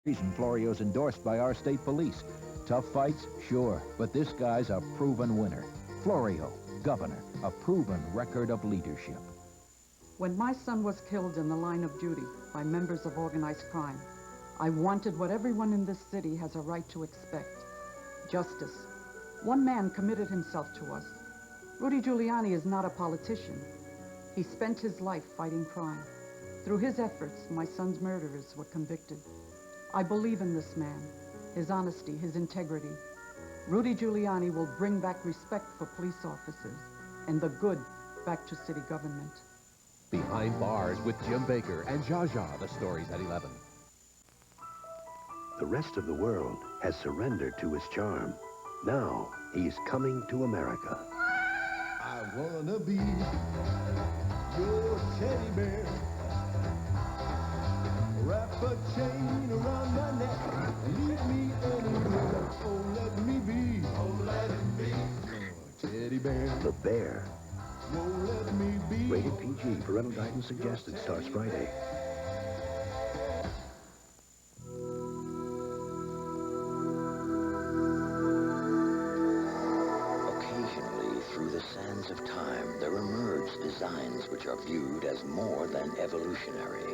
And Florio's endorsed by our state police. Tough fights? Sure. But this guy's a proven winner. Florio, governor, a proven record of leadership. When my son was killed in the line of duty by members of organized crime, I wanted what everyone in this city has a right to expect. Justice. One man committed himself to us. Rudy Giuliani is not a politician. He spent his life fighting crime. Through his efforts, my son's murderers were convicted. I believe in this man, his honesty, his integrity. Rudy Giuliani will bring back respect for police officers and the good back to city government. Behind Bars with Jim Baker and Zsa Zsa, the stories at 11. The rest of the world has surrendered to his charm. Now, he's coming to America. I wanna be your teddy bear. Wrap a chain around my neck. Leave me anywhere. Oh, let me be. Oh, let him be. Your teddy bear. The Bear. Oh, let me be. Rated PG. Parental guidance suggested. Starts Friday. Occasionally, through the sands of time, there emerge designs which are viewed as more than evolutionary.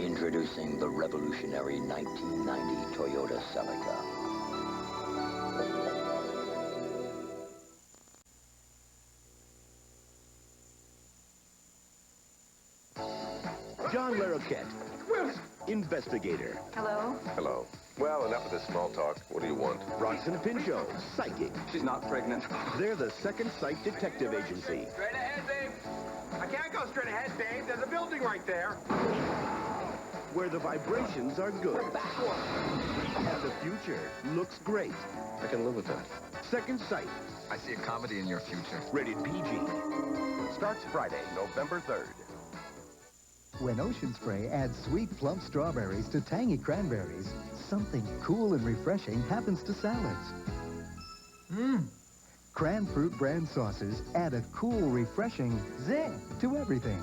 Introducing the revolutionary 1990 Toyota Sellica. John Larroquette. Investigator. Hello? Hello. Well, enough of this small talk. What do you want? Bronson Pinchot. Psychic. She's not pregnant. They're the Second Sight Detective Agency. Straight ahead, babe. I can't go straight ahead, babe. There's a building right there. Where the vibrations are good. And the future looks great. I can live with that. Second Sight. I see a comedy in your future. Rated PG. Starts Friday, November 3rd. When Ocean Spray adds sweet, plump strawberries to tangy cranberries, something cool and refreshing happens to salads. Cran-Fruit brand sauces add a cool, refreshing zing to everything.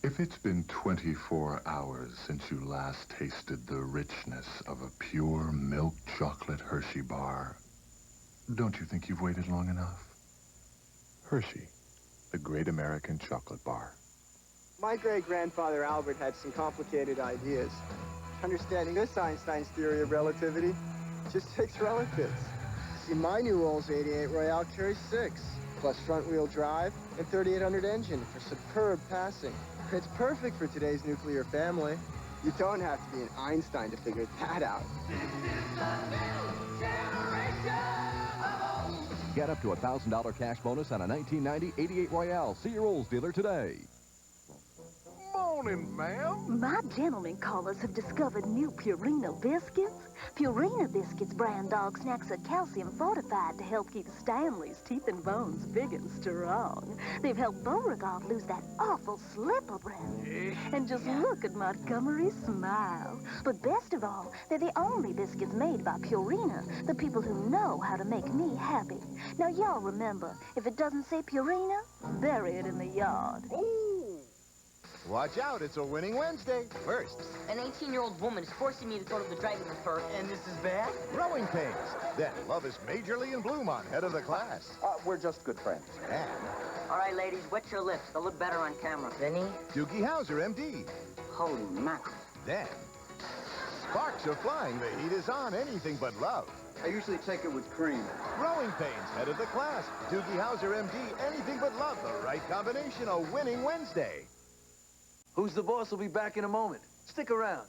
If it's been 24 hours since you last tasted the richness of a pure milk chocolate Hershey bar, don't you think you've waited long enough? Hershey, the great American chocolate bar. My great-grandfather Albert had some complicated ideas. Understanding this Einstein's theory of relativity just takes relatives. See, my new Rolls 88 Royale carries 6, plus front-wheel drive and 3800 engine for superb passing. It's perfect for today's nuclear family. You don't have to be an Einstein to figure that out. Get up to a $1,000 cash bonus on a 1990 88 Royale. See your Olds dealer today. Morning, ma'am. My gentlemen callers have discovered new Purina Biscuits. Purina Biscuits brand dog snacks are calcium fortified to help keep Stanley's teeth and bones big and strong. They've helped Beauregard lose that awful slipper breath. And just look at Montgomery's smile. But best of all, they're the only biscuits made by Purina, the people who know how to make me happy. Now, y'all remember, if it doesn't say Purina, bury it in the yard. Watch out, it's a winning Wednesday. First, an 18-year-old woman is forcing me to go to the driving range. and this is bad? Growing pains. Then love is majorly in bloom on head of the class. We're just good friends. And All right, ladies, wet your lips. They'll look better on camera. Vinny? Doogie Howser, MD. Holy mackerel. Then sparks are flying. The heat is on. Anything but love. I usually take it with cream. Growing pains, head of the class. Doogie Howser, MD. Anything but love. The right combination. A winning Wednesday. Who's the Boss will be back in a moment. Stick around.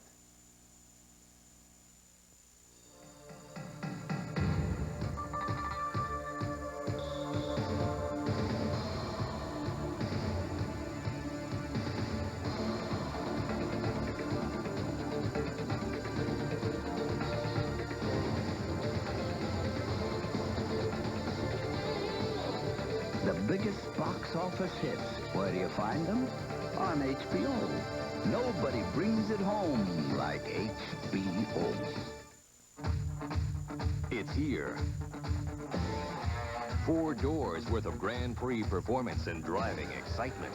The biggest box office hits. Where do you find them? On HBO. Nobody brings it home like HBO. It's here. 4 doors worth of Grand Prix performance and driving excitement.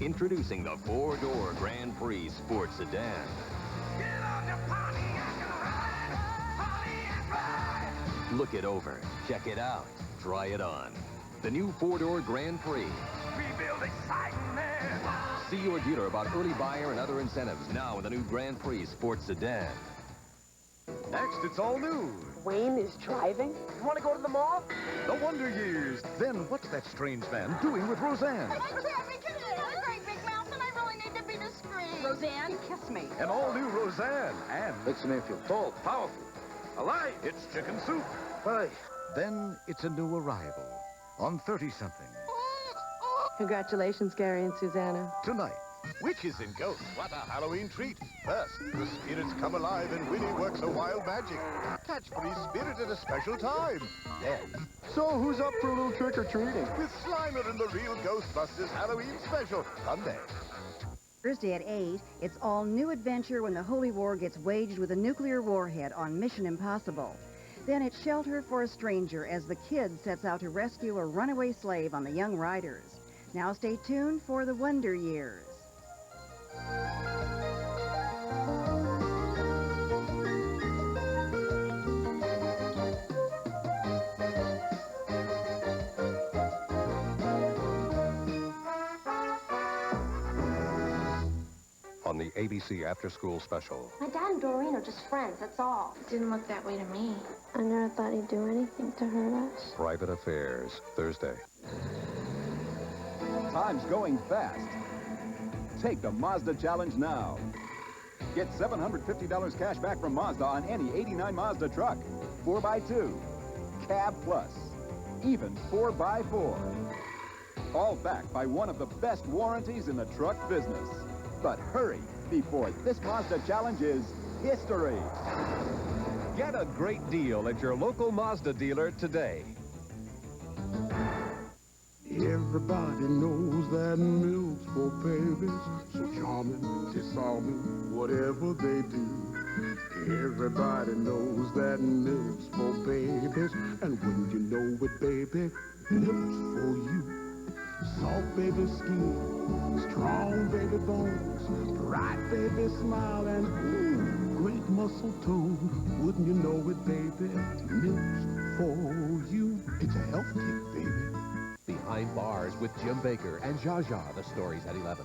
Introducing the 4-door Grand Prix Sports Sedan. Get on your Pontiac and ride! Look it over, check it out, try it on. The new 4-door Grand Prix. We build excitement! See your dealer about early buyer and other incentives now in the new Grand Prix Sports Sedan. Next, it's all new. Wayne is driving? You want to go to the mall? The Wonder Years. Then what's that strange man doing with Roseanne? I can't be kidding. A great big mouth, and I really need to be discreet. Roseanne, kiss me. An all-new Roseanne. And makes a man feel tall, powerful. Alive. It's chicken soup. Why? Then it's a new arrival on 30-something. Congratulations, Gary and Susanna. Tonight, witches and ghosts. What a Halloween treat. First, the spirits come alive and Winnie works a wild magic. Catch free spirit at a special time. Then, So who's up for a little trick-or-treating? with Slimer and the Real Ghostbusters Halloween special. Sunday. Thursday at 8, it's all new adventure when the Holy War gets waged with a nuclear warhead on Mission Impossible. Then it's Shelter for a Stranger as the kid sets out to rescue a runaway slave on the Young Riders. Now stay tuned for the Wonder Years. On the ABC After School Special. My dad and Doreen are just friends, that's all. It didn't look that way to me. I never thought he'd do anything to hurt us. Private Affairs, Thursday. Time's going fast. Take the Mazda Challenge now. Get $750 cash back from Mazda on any '89 Mazda truck. 4x2. Cab Plus. Even 4x4. All backed by one of the best warranties in the truck business. But hurry, before this Mazda Challenge is history. Get a great deal at your local Mazda dealer today. Everybody knows that milk's for babies. So charming, disarming, whatever they do. Everybody knows that milk's for babies. And when you know it, baby, milk's for you. Soft baby skin, strong baby bones, bright baby smile, and great muscle tone. Wouldn't you know it, baby, milk's for you. It's a health kick, baby. Behind Bars with Jim Baker and Zsa Zsa, the stories at 11.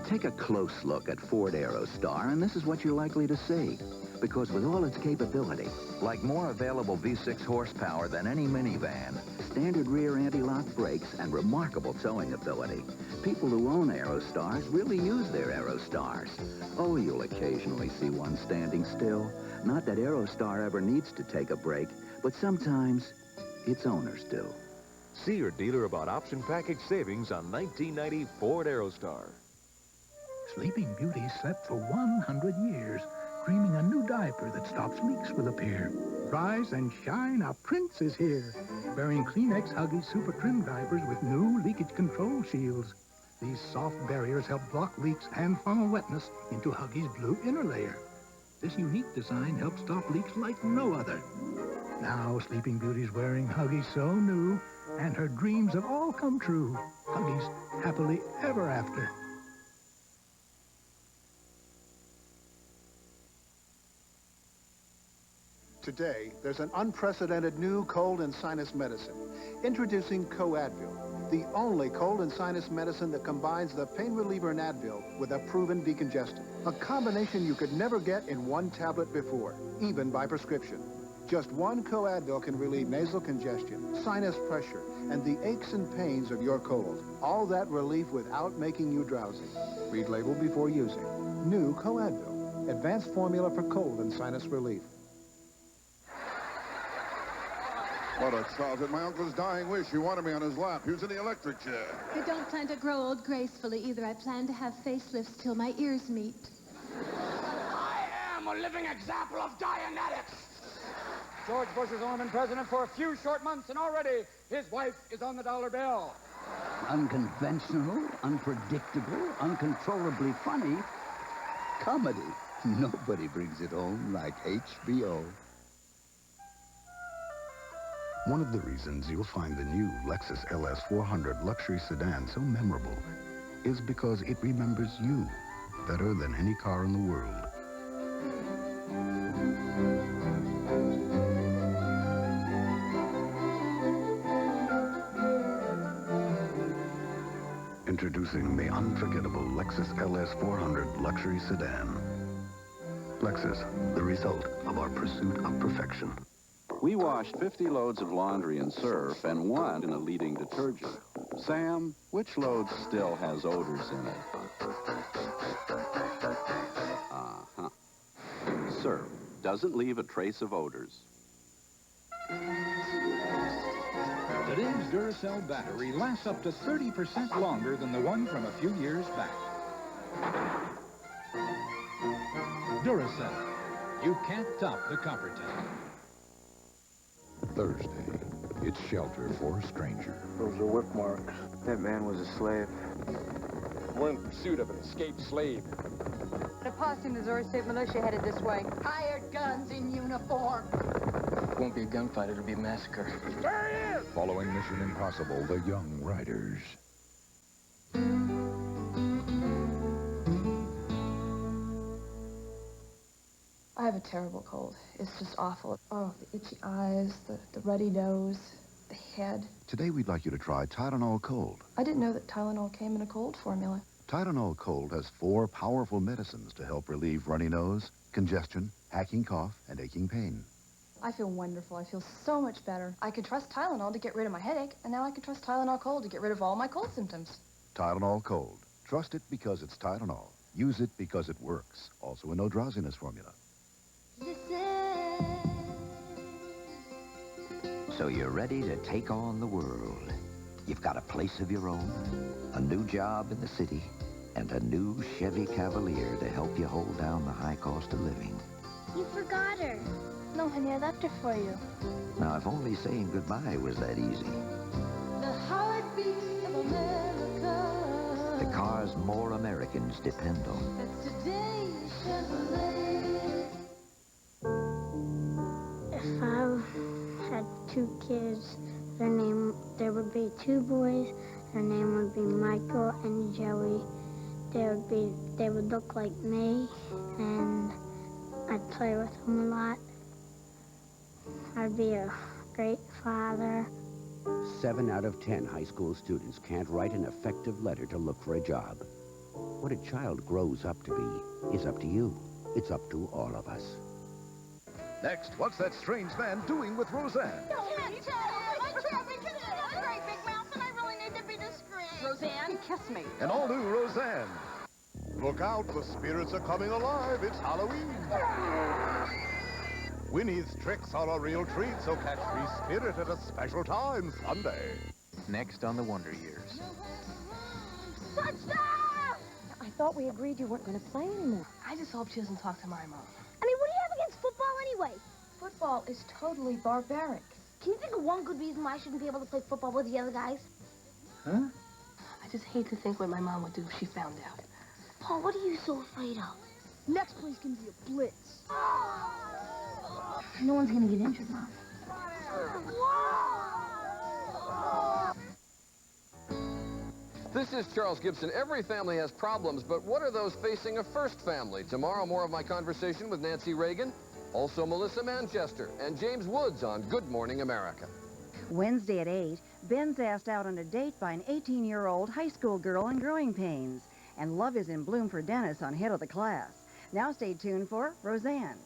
Take a close look at Ford Aerostar, and this is what you're likely to see. Because with all its capability, like more available V6 horsepower than any minivan, standard rear anti-lock brakes, and remarkable towing ability, people who own Aerostars really use their Aerostars. Oh, you'll occasionally see one standing still. Not that Aerostar ever needs to take a break, but sometimes its owners do. See your dealer about option package savings on 1990 Ford Aerostar. Sleeping Beauty slept for 100 years, creaming a new diaper that stops leaks will appear. Rise and shine, our prince is here, wearing Kleenex Huggies Supertrim diapers with new leakage control shields. These soft barriers help block leaks and funnel wetness into Huggies' blue inner layer. This unique design helps stop leaks like no other. Now Sleeping Beauty's wearing Huggies so new, and her dreams have all come true. Huggies, happily ever after. Today, there's an unprecedented new cold and sinus medicine. Introducing CoAdvil, the only cold and sinus medicine that combines the pain reliever in Advil with a proven decongestant. A combination you could never get in one tablet before, even by prescription. Just one CoAdvil can relieve nasal congestion, sinus pressure, and the aches and pains of your cold. All that relief without making you drowsy. Read label before using. New CoAdvil, advanced formula for cold and sinus relief. What a thought. My uncle's dying wish. He wanted me on his lap. He was in the electric chair. I don't plan to grow old gracefully either. I plan to have facelifts till my ears meet. I am a living example of Dianetics. George Bush has only been president for a few short months, and already his wife is on the dollar bill. Unconventional, unpredictable, uncontrollably funny. Comedy. Nobody brings it home like HBO. One of the reasons you'll find the new Lexus LS 400 luxury sedan so memorable is because it remembers you better than any car in the world. Introducing the unforgettable Lexus LS 400 luxury sedan. Lexus, the result of our pursuit of perfection. We washed 50 loads of laundry in surf and 1 in a leading detergent. Sam, which load still has odors in it? Uh-huh. Surf doesn't leave a trace of odors. Today's Duracell Battery lasts up to 30% longer than the one from a few years back. Duracell. You can't top the copper type. Thursday, it's shelter for a stranger. Those are whip marks. That man was a slave. We're in pursuit of an escaped slave. A posse in the Missouri State Militia headed this way. Hired guns in uniform. It won't be a gunfight, it'll be a massacre. There he is! Following Mission Impossible, the Young Riders. I have a terrible cold. It's just awful. Oh, the itchy eyes, the ruddy nose, the head. Today we'd like you to try Tylenol Cold. I didn't know that Tylenol came in a cold formula. Tylenol Cold has 4 powerful medicines to help relieve runny nose, congestion, hacking cough, and aching pain. I feel wonderful. I feel so much better. I could trust Tylenol to get rid of my headache, and now I can trust Tylenol Cold to get rid of all my cold symptoms. Tylenol Cold. Trust it because it's Tylenol. Use it because it works. Also a no drowsiness formula. So you're ready to take on the world. You've got a place of your own, a new job in the city, and a new Chevy Cavalier to help you hold down the high cost of living. You forgot her. No, honey, I left her for you. Now, if only saying goodbye was that easy. The heartbeat of America. The cars more Americans depend on. That's today's Chevrolet. If I had 2 kids, there would be 2 boys. Their name would be Michael and Joey. They would look like me, and I'd play with them a lot. I'd be a great father. 7 out of 10 high school students can't write an effective letter to look for a job. What a child grows up to be is up to you. It's up to all of us. Next, what's that strange man doing with Roseanne? No, can't tell. I'm trapping. Can you have a great big mouth, and I really need to be discreet. Roseanne, kiss me. An all-new Roseanne. Look out, the spirits are coming alive. It's Halloween. Winnie's tricks are a real treat, so catch Free Spirit at a special time Sunday. Next on the Wonder Years. Touchdown! I thought we agreed you weren't going to play anymore. I just hope she doesn't talk to my mom. I mean, what do you have against football anyway? Football is totally barbaric. Can you think of one good reason why I shouldn't be able to play football with the other guys? Huh? I just hate to think what my mom would do if she found out. Paul, what are you so afraid of? Next place can be a blitz. No one's gonna get injured, Mom. This is Charles Gibson. Every family has problems, but what are those facing a first family? Tomorrow, more of my conversation with Nancy Reagan, also Melissa Manchester, and James Woods on Good Morning America. Wednesday at 8, Ben's asked out on a date by an 18-year-old high school girl in growing pains. And love is in bloom for Dennis on Head of the Class. Now stay tuned for Roseanne.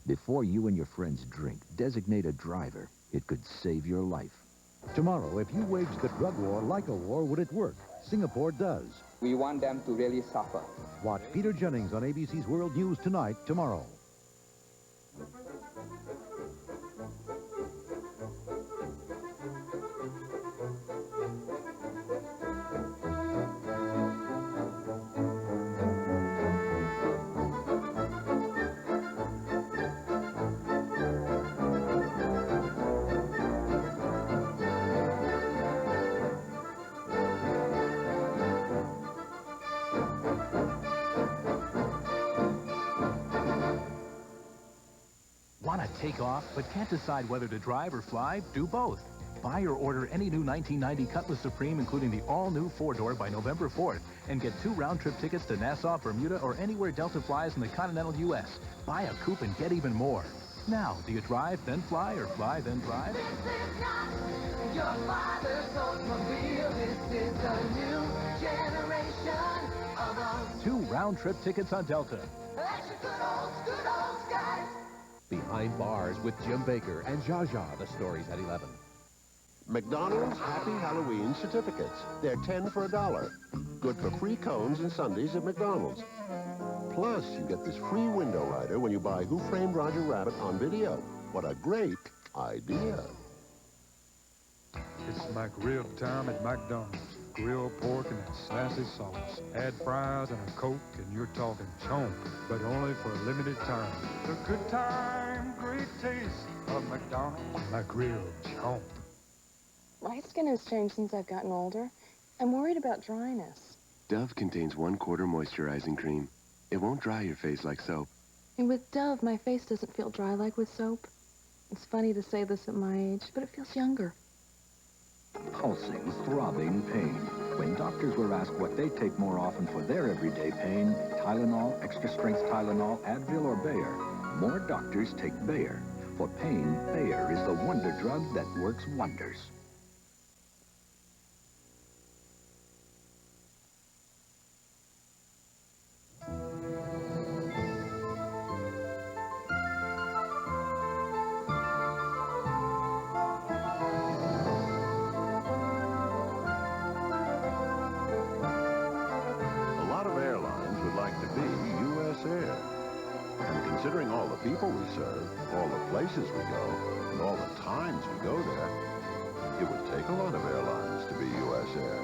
Before you and your friends drink, designate a driver. It could save your life. Tomorrow, if you wage the drug war like a war, would it work? Singapore does. We want them to really suffer. Watch Peter Jennings on ABC's World News Tonight, tomorrow. Want to take off but can't decide whether to drive or fly? Do both. Buy or order any new 1990 Cutlass Supreme, including the all-new 4-door, by November 4th, and get 2 round-trip tickets to Nassau, Bermuda, or anywhere Delta flies in the continental U.S. Buy a coupe and get even more. Now, do you drive, then fly, or fly, then drive? This is not your father's Oldsmobile. This is a new generation of Olds. 2 round-trip tickets on Delta. That's your good old guys. Behind Bars with Jim Baker and Zsa Zsa, the stories at 11. McDonald's Happy Halloween certificates. They're 10 for $1. Good for free cones and sundaes at McDonald's. Plus, you get this free window rider when you buy Who Framed Roger Rabbit on video. What a great idea. It's McRib time at McDonald's. Grilled pork and a sassy sauce. Add fries and a Coke and you're talking chomp, but only for a limited time. The good time, great taste of McDonald's. McRib chomp. My skin has changed since I've gotten older. I'm worried about dryness. Dove contains 1/4 moisturizing cream. It won't dry your face like soap. And with Dove, my face doesn't feel dry like with soap. It's funny to say this at my age, but it feels younger. Pulsing, throbbing pain. When doctors were asked what they take more often for their everyday pain, Tylenol, extra-strength Tylenol, Advil, or Bayer, more doctors take Bayer. For pain, Bayer is the wonder drug that works wonders. Considering all the people we serve, all the places we go, and all the times we go there, it would take a lot of airlines to be U.S. Air.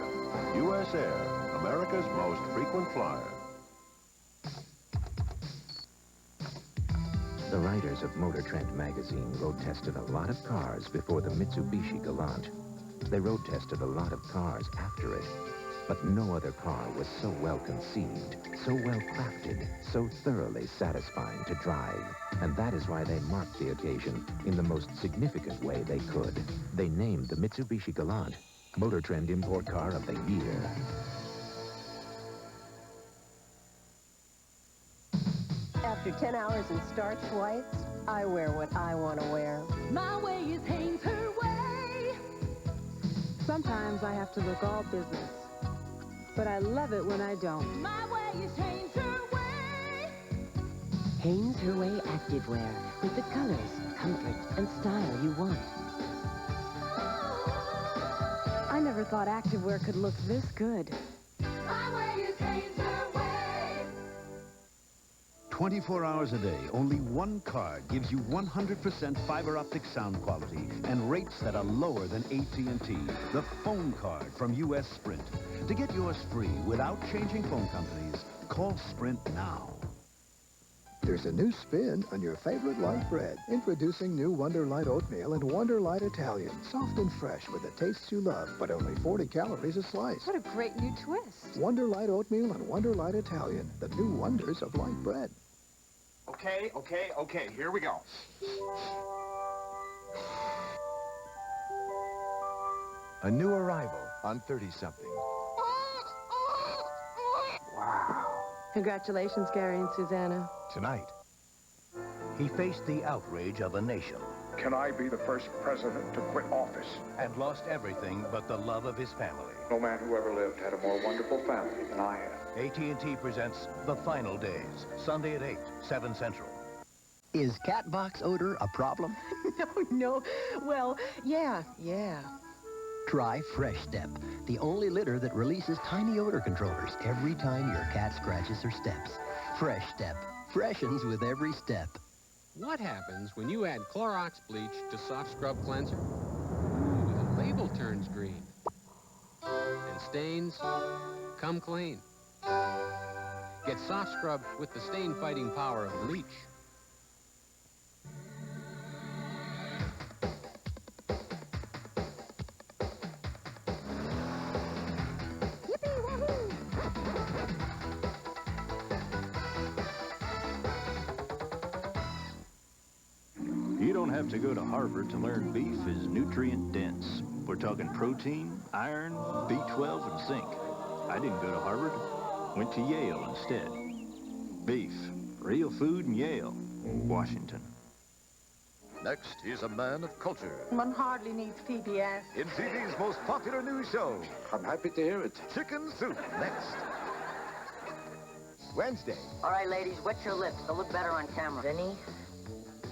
U.S. Air, America's most frequent flyer. The writers of Motor Trend magazine road tested a lot of cars before the Mitsubishi Galant. They road tested a lot of cars after it. But no other car was so well conceived, so well crafted, so thoroughly satisfying to drive. And that is why they marked the occasion in the most significant way they could. They named the Mitsubishi Galant Motor Trend Import Car of the Year. After 10 hours in starched whites, I wear what I want to wear. My way is Hanes her way. Sometimes I have to look all business. But I love it when I don't. My way is Hanes her way. Hanes Her Way Activewear with the colors, comfort, and style you want. I never thought activewear could look this good. My way is Hanes her way. 24 hours a day, only one card gives you 100% fiber optic sound quality and rates that are lower than AT&T. The phone card from U.S. Sprint. To get yours free without changing phone companies, call Sprint now. There's a new spin on your favorite light bread. Introducing new Wonder Light Oatmeal and Wonder Light Italian. Soft and fresh with the tastes you love, but only 40 calories a slice. What a great new twist. Wonder Light Oatmeal and Wonder Light Italian. The new wonders of light bread. Okay, here we go. A new arrival on 30-something. Wow. Congratulations, Gary and Susanna. Tonight, he faced the outrage of a nation. Can I be the first president to quit office? And lost everything but the love of his family. No man who ever lived had a more wonderful family than I have. AT&T presents The Final Days, Sunday at 8, 7 Central. Is cat box odor a problem? No. Well, yeah. Try Fresh Step, the only litter that releases tiny odor controllers every time your cat scratches or steps. Fresh Step, freshens with every step. What happens when you add Clorox bleach to soft scrub cleanser? Ooh, the label turns green. And stains come clean. Get soft scrub with the stain-fighting power of bleach. You don't have to go to Harvard to learn beef is nutrient-dense. We're talking protein, iron, B12, and zinc. I didn't go to Harvard. Went to Yale instead. Beef, real food in Yale, Washington. Next, he's a man of culture. One hardly needs PBS. In TV's most popular news show. I'm happy to hear it. Chicken Soup, next. Wednesday. All right, ladies, wet your lips. They'll look better on camera. Vinny?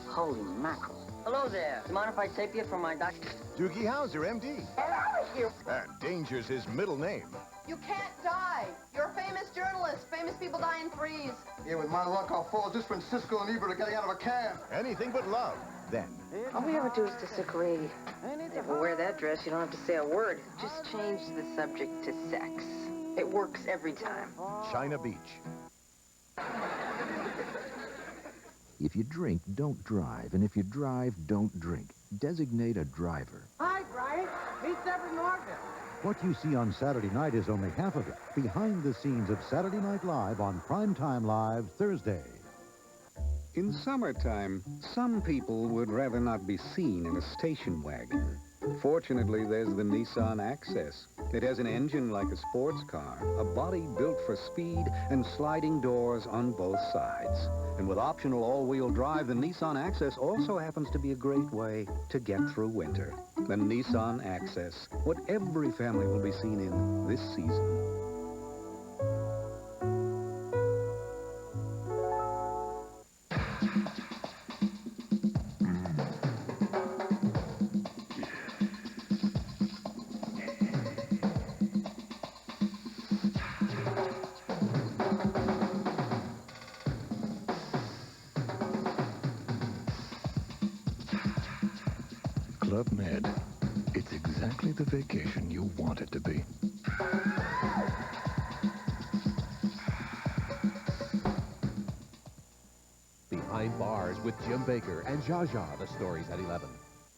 Holy mackerel. Hello there. You mind if I tape you for my doctor? Doogie Howser, MD. Hello, you. And Danger's his middle name. You can't die. You're a famous journalist. Famous people die in threes. Yeah, with my luck, I'll fall just when Cisco and Ebert are getting out of a cab. Anything but love. Then. All we ever do is disagree. If you wear that dress, you don't have to say a word. Just change the subject to sex. It works every time. China Beach. If you drink, don't drive. And if you drive, don't drink. Designate a driver. Hi, Bryce. Meet Deborah Morgan. What you see on Saturday night is only half of it. Behind the scenes of Saturday Night Live on Primetime Live Thursday. In summertime, some people would rather not be seen in a station wagon. Fortunately, there's the Nissan Access. It has an engine like a sports car, a body built for speed, and sliding doors on both sides. And with optional all-wheel drive, the Nissan Access also happens to be a great way to get through winter. The Nissan Access, what every family will be seen in this season. Club Med. It's exactly the vacation you want it to be. Behind Bars with Jim Baker and Zsa Zsa, the stories at 11.